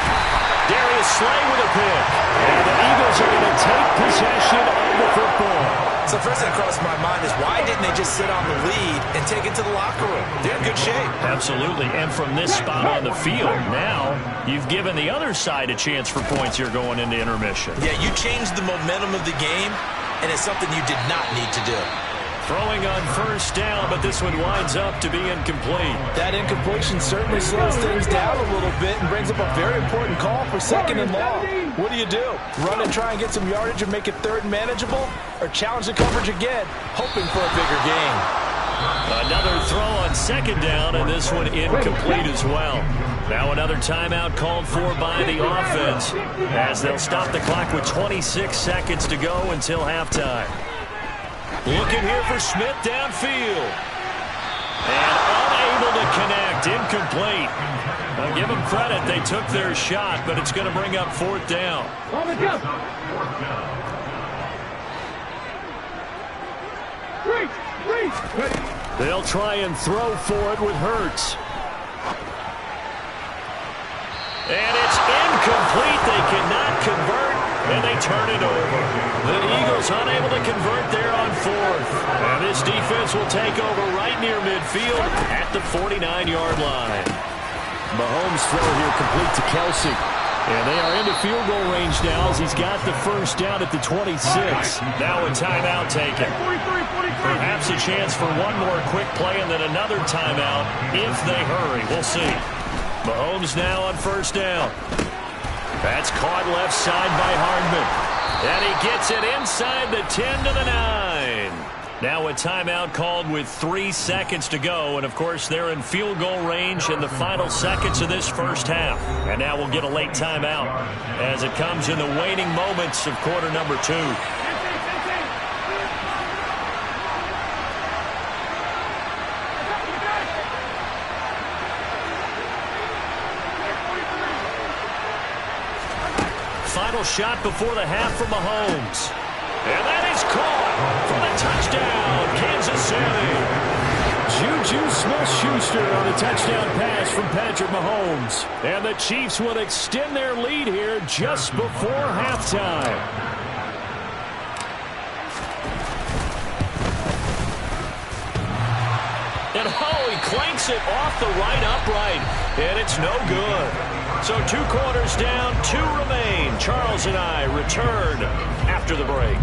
Darius Slay with a pick. And the Eagles are going to take possession of the football. So first thing that crossed my mind is why didn't they just sit on the lead and take it to the locker room? They're in good shape. Absolutely. And from this spot on the field, now you've given the other side a chance for points here going into intermission. Yeah, you changed the momentum of the game, and it's something you did not need to do. Throwing on first down, but this one winds up to be incomplete. That incompletion certainly slows things down a little bit and brings up a very important call for 2nd and long. What do? Run and try and get some yardage and make it 3rd and manageable? Or challenge the coverage again, hoping for a bigger gain? Another throw on 2nd down, and this one incomplete as well. Now another timeout called for by the offense as they'll stop the clock with 26 seconds to go until halftime. Looking here for Smith downfield. And unable to connect, incomplete. I'll give them credit, they took their shot, but it's going to bring up 4th down. They'll try and throw for it with Hurts. And it's incomplete. They cannot convert, and they turn it over. The Eagles unable to convert there on 4th. And this defense will take over right near midfield at the 49-yard line. Mahomes throw here complete to Kelsey. And they are into field goal range now as he's got the first down at the 26. Now a timeout taken. Perhaps a chance for one more quick play and then another timeout if they hurry. We'll see. Mahomes now on first down. That's caught left side by Hardman. And he gets it inside the 10 to the 9. Now a timeout called with 3 seconds to go. And, of course, they're in field goal range in the final seconds of this first half. And now we'll get a late timeout as it comes in the waning moments of quarter number 2. Final shot before the half from Mahomes. And that is caught for the touchdown, Kansas City. Juju Smith-Schuster on a touchdown pass from Patrick Mahomes. And the Chiefs will extend their lead here just before halftime. And he clanks it off the right upright, and it's no good. So 2 quarters down, 2 remain. Charles and I return after the break.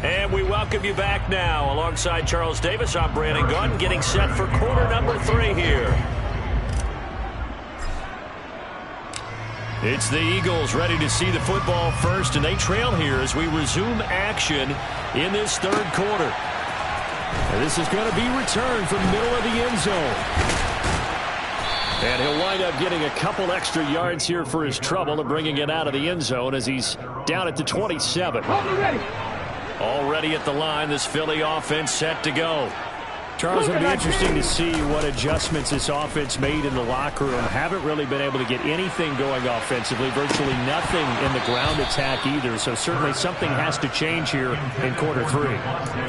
And we welcome you back now. Alongside Charles Davis, I'm Brandon Gunn, getting set for quarter number 3 here. It's the Eagles ready to see the football first, and they trail here as we resume action in this 3rd quarter. And this is going to be returned from the middle of the end zone. And he'll wind up getting a couple extra yards here for his trouble of bringing it out of the end zone as he's down at the 27. Already at the line, this Philly offense set to go. Charles, it'll be interesting to see what adjustments this offense made in the locker room. Haven't really been able to get anything going offensively, virtually nothing in the ground attack either. So certainly something has to change here in quarter 3.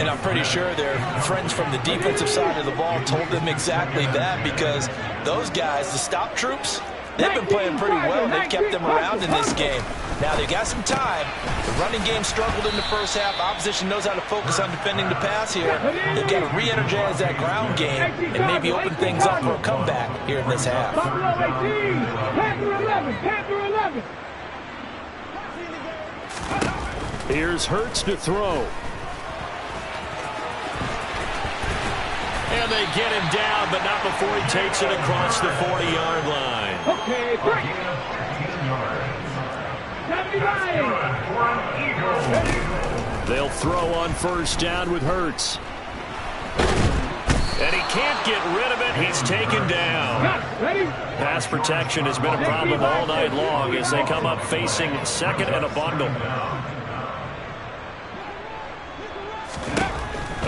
And I'm pretty sure their friends from the defensive side of the ball told them exactly that, because those guys, the stop troops, they've been playing pretty well. They've kept them around in this game. Now, they've got some time. The running game struggled in the first half. Opposition knows how to focus on defending the pass here. They've got to re-energize that ground game and maybe open things up for a comeback here in this half. Here's Hurts to throw. And they get him down, but not before he takes it across the 40-yard line. Okay, break. They'll throw on first down with Hurts. And he can't get rid of it. He's taken down. Pass protection has been a problem all night long as they come up facing 2nd and a bundle.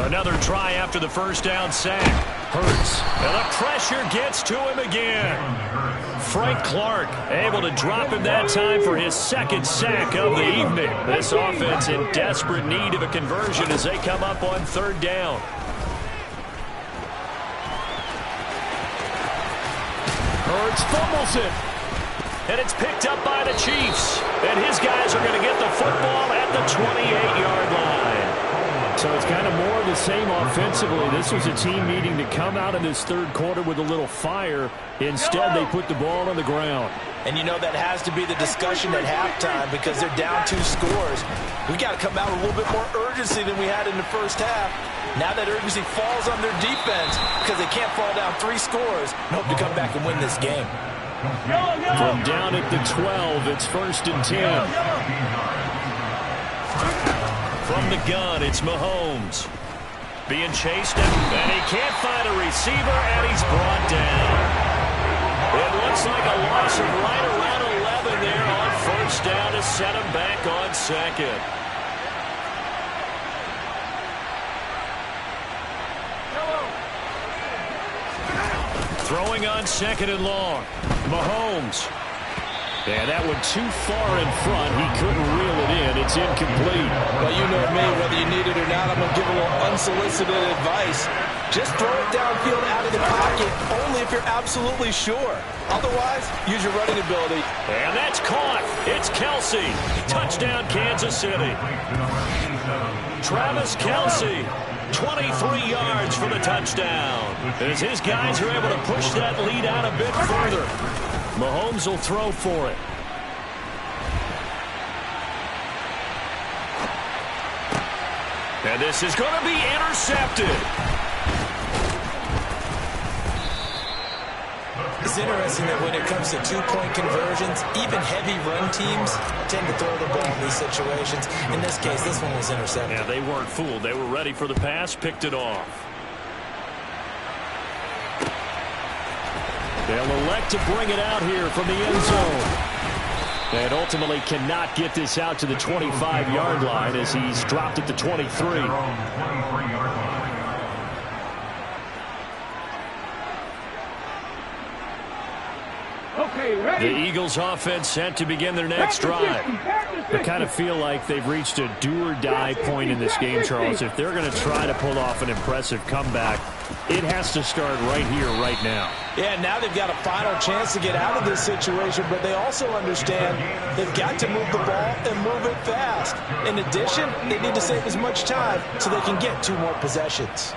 Another try after the first down sack. Hurts. And the pressure gets to him again. Frank Clark able to drop him that time for his 2nd sack of the evening. This offense in desperate need of a conversion as they come up on 3rd down. Hurts fumbles it. And it's picked up by the Chiefs. And his guys are going to get the football at the 28-yard line. So it's kind of more of the same offensively. This was a team needing to come out in this third quarter with a little fire. Instead, they put the ball on the ground. And you know that has to be the discussion at halftime because they're down 2 scores. We got to come out with a little bit more urgency than we had in the first half. Now that urgency falls on their defense because they can't fall down 3 scores and hope to come back and win this game. From down at the 12, it's 1st and 10. From the gun, it's Mahomes. Being chased, and he can't find a receiver, and he's brought down. It looks like a loss of right around 11 there on 1st down to set him back on 2nd. Throwing on 2nd and long. Mahomes. Yeah, that one too far in front. He couldn't reel it in. It's incomplete. Well, you know me. Whether you need it or not, I'm going to give a little unsolicited advice. Just throw it downfield out of the pocket, only if you're absolutely sure. Otherwise, use your running ability. And that's caught. It's Kelce. Touchdown, Kansas City. Travis Kelce. 23 yards for the touchdown. As his guys are able to push that lead out a bit further. Mahomes will throw for it. And this is going to be intercepted. It's interesting that when it comes to 2-point conversions, even heavy run teams tend to throw the ball in these situations. In this case, this one was intercepted. Yeah, they weren't fooled. They were ready for the pass, picked it off. They'll elect to bring it out here from the end zone. And ultimately cannot get this out to the 25-yard line as he's dropped at the 23. The Eagles offense set to begin their next drive. They kind of feel like they've reached a do-or-die point in this game, Charles. If they're going to try to pull off an impressive comeback, it has to start right here, right now. Yeah, now they've got a final chance to get out of this situation, but they also understand they've got to move the ball and move it fast. In addition, they need to save as much time so they can get 2 more possessions.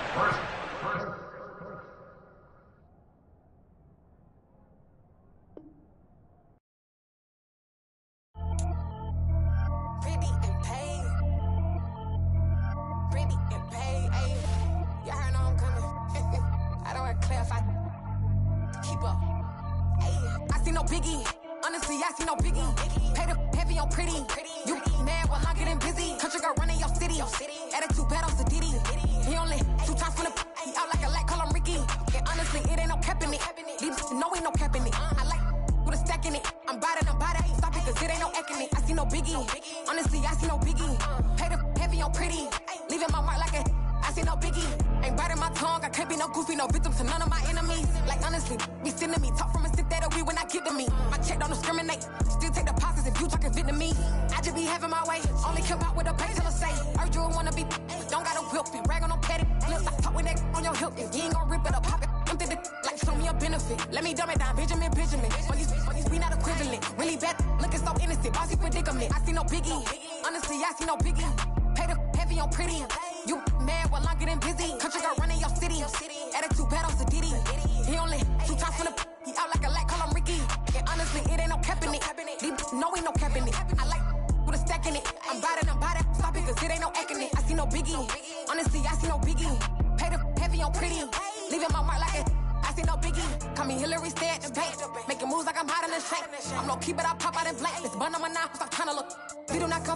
Making moves like I'm hot in the shank. I'm low key, but I pop out in blank. This bun on my knife, I'm trying to look. We do not cover.